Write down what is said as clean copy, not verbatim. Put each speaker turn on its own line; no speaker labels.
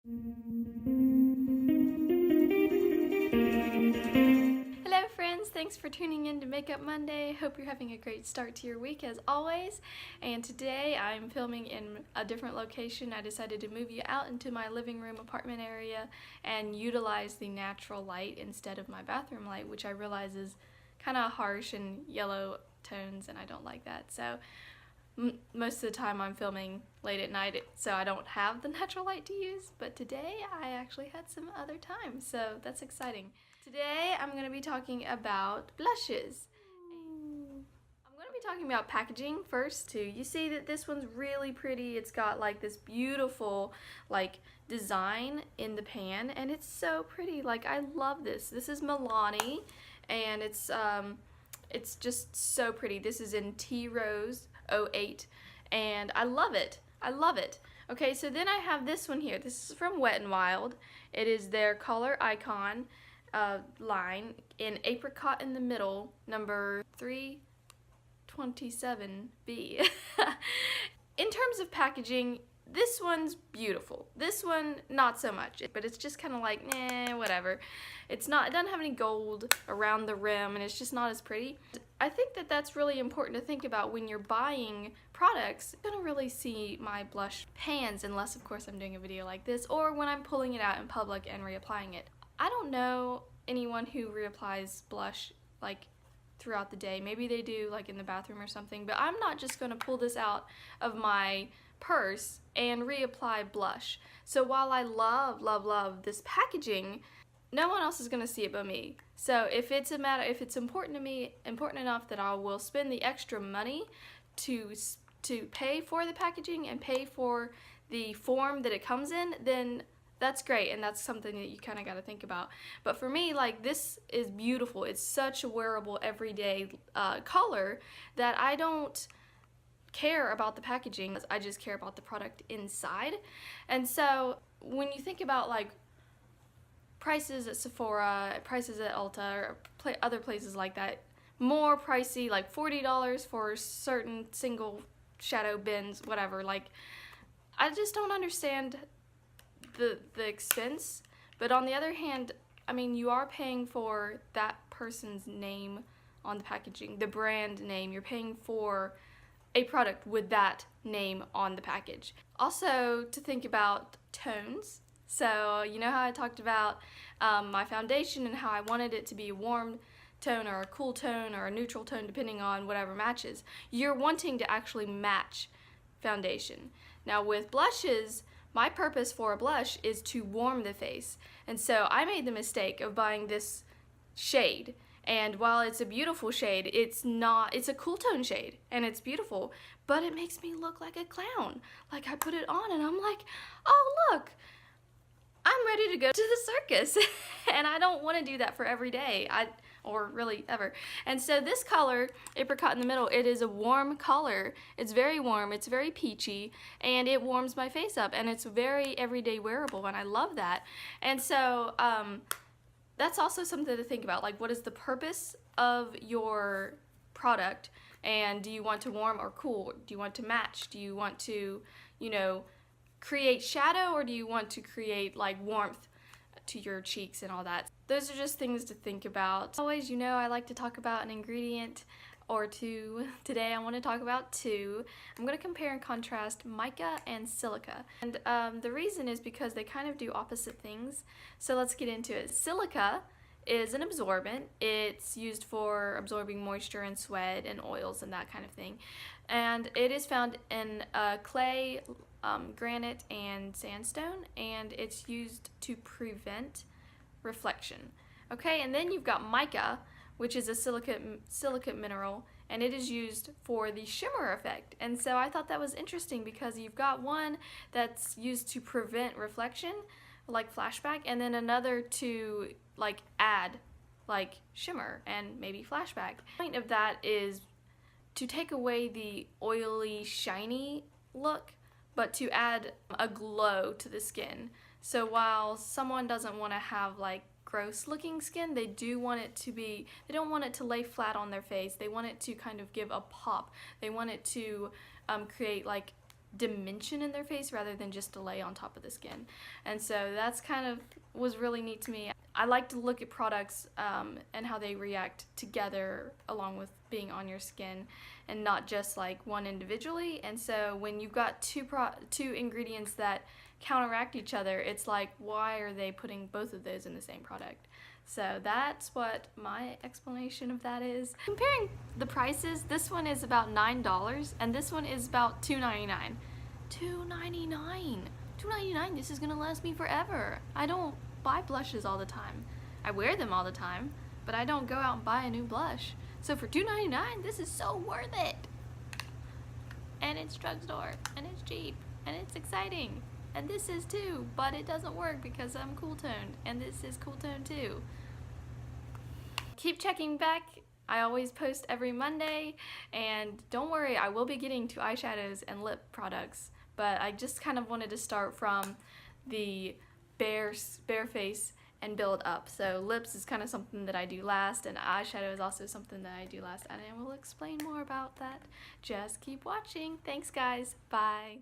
Hello friends, thanks for tuning in to Makeup Monday. Hope you're having a great start to your week as always. And today I'm filming in a different location. I decided to move you out into my living room apartment area and utilize the natural light instead of my bathroom light, which I realize is kind of harsh and yellow tones and I don't like that. So most of the time I'm filming late at night, so I don't have the natural light to use, but today I actually had some other time, so that's exciting. Today I'm going to be talking about blushes. I'm going to be talking about packaging first too. You see that this one's really pretty. It's got like this beautiful like design in the pan and it's so pretty. Like I love this. This is Milani and it's just so pretty. This is in Tea Rose 08 and I love it. I love it. Okay, so then I have this one here. This is from Wet n Wild. It is their coloricon line in apricot in the middle, number 327B. In terms of packaging, this one's beautiful. This one, not so much, but it's just kind of like, whatever. It doesn't have any gold around the rim, and it's just not as pretty. I think that that's really important to think about when you're buying products. You're gonna really see my blush pans, unless of course I'm doing a video like this, or when I'm pulling it out in public and reapplying it. I don't know anyone who reapplies blush like throughout the day. Maybe they do like in the bathroom or something, but I'm not just gonna pull this out of my purse and reapply blush. So while I love this packaging, no one else is gonna see it but me. So if it's important to me, important enough that I will spend the extra money to pay for the packaging and pay for the form that it comes in, then that's great, and that's something that you kind of got to think about. But for me, like, this is beautiful. It's such a wearable everyday color that I don't care about the packaging. I just care about the product inside. And so when you think about like prices at Sephora, prices at Ulta, or other places like that, more pricey, like $40 for certain single shadow bins, whatever, like, I just don't understand the expense. But on the other hand, I mean, you are paying for that person's name on the packaging, the brand name. You're paying for a product with that name on the package. Also, to think about tones. So you know how I talked about my foundation and how I wanted it to be a warm tone or a cool tone or a neutral tone depending on whatever matches. You're wanting to actually match foundation. Now with blushes, my purpose for a blush is to warm the face. And so I made the mistake of buying this shade. And while it's a beautiful shade, it's a cool tone shade and it's beautiful, but it makes me look like a clown. Like I put it on and I'm like, oh look, I'm ready to go to the circus. And I don't want to do that for every day, or really ever. And so this color, apricot in the middle, it is a warm color. It's very warm, it's very peachy, and it warms my face up, and it's very everyday wearable, and I love that. And so that's also something to think about. Like, what is the purpose of your product, and do you want to warm or cool? Do you want to match? Do you want to, you know, create shadow, or do you want to create like warmth to your cheeks and all that? Those are just things to think about. Always, you know, I like to talk about an ingredient or two. Today I want to talk about two. I'm going to compare and contrast mica and silica. And the reason is because they kind of do opposite things. So let's get into it. Silica is an absorbent. It's used for absorbing moisture and sweat and oils and that kind of thing. And it is found in clay, granite, and sandstone, and it's used to prevent reflection. Okay, and then you've got mica, which is a silicate mineral, and it is used for the shimmer effect. And so I thought that was interesting because you've got one that's used to prevent reflection, like flashback, and then another to like add like shimmer and maybe flashback. The point of that is to take away the oily, shiny look, but to add a glow to the skin. So while someone doesn't want to have like gross looking skin, they don't want it to lay flat on their face. They want it to kind of give a pop. They want it to create like dimension in their face rather than just to lay on top of the skin. And so that's kind of was really neat to me. I like to look at products and how they react together along with being on your skin, and not just like one individually. And so when you've got two ingredients that counteract each other, it's like, why are they putting both of those in the same product? So that's what my explanation of that is. Comparing the prices, this one is about $9 and this one is about $2.99. $2.99! $2.99, this is gonna last me forever. I don't buy blushes all the time. I wear them all the time, but I don't go out and buy a new blush. So for $2.99, this is so worth it. And it's drugstore, and it's cheap, and it's exciting. And this is too, but it doesn't work because I'm cool toned, and this is cool toned too. Keep checking back. I always post every Monday, and don't worry, I will be getting to eyeshadows and lip products, but I just kind of wanted to start from the bare face and build up. So lips is kind of something that I do last, and eyeshadow is also something that I do last, and I will explain more about that. Just keep watching. Thanks guys, bye.